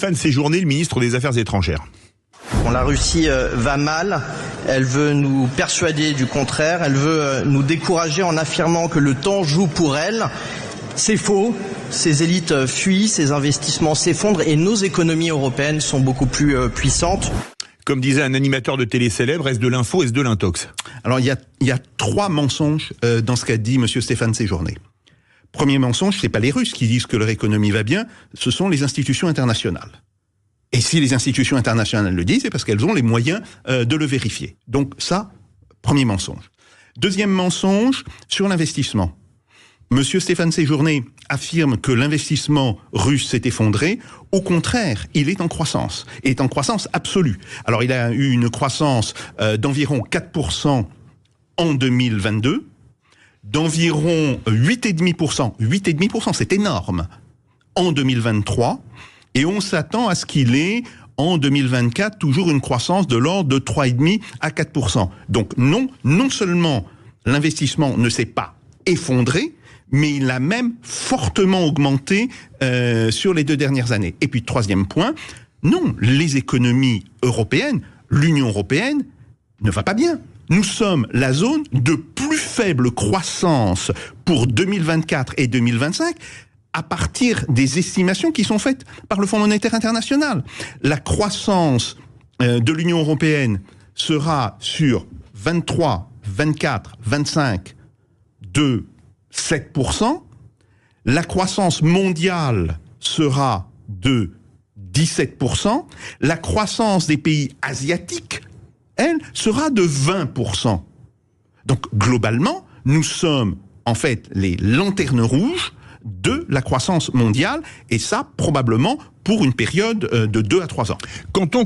Stéphane Séjourné, le ministre des Affaires étrangères. Bon, la Russie va mal, elle veut nous persuader du contraire, elle veut nous décourager en affirmant que le temps joue pour elle. C'est faux, ces élites fuient, ces investissements s'effondrent et nos économies européennes sont beaucoup plus puissantes. Comme disait un animateur de télé célèbre, est-ce de l'info, est-ce de l'intox? Alors il y a 3 mensonges dans ce qu'a dit monsieur Stéphane Séjourné. Premier mensonge, c'est pas les Russes qui disent que leur économie va bien, ce sont les institutions internationales. Et si les institutions internationales le disent, c'est parce qu'elles ont les moyens de le vérifier. Donc ça, premier mensonge. Deuxième mensonge, sur l'investissement. Monsieur Stéphane Séjourné affirme que l'investissement russe s'est effondré. Au contraire, il est en croissance. Il est en croissance absolue. Alors il a eu une croissance d'environ 4% en 2022, d'environ 8,5%. 8,5%, c'est énorme. En 2023. Et on s'attend à ce qu'il ait, en 2024, toujours une croissance de l'ordre de 3,5 à 4%. Donc non seulement l'investissement ne s'est pas effondré, mais il a même fortement augmenté sur les 2 dernières années. Et puis, troisième point, non, les économies européennes, l'Union européenne, ne va pas bien. Nous sommes la zone de plus faible croissance pour 2024 et 2025, à partir des estimations qui sont faites par le Fonds monétaire international. La croissance de l'Union européenne sera sur 23, 24, 25 de 7%. La croissance mondiale sera de 17%. La croissance des pays asiatiques, elle, sera de 20%. Donc, globalement, nous sommes, en fait, les lanternes rouges de la croissance mondiale, et ça, probablement, pour une période de 2 à 3 ans. Quand on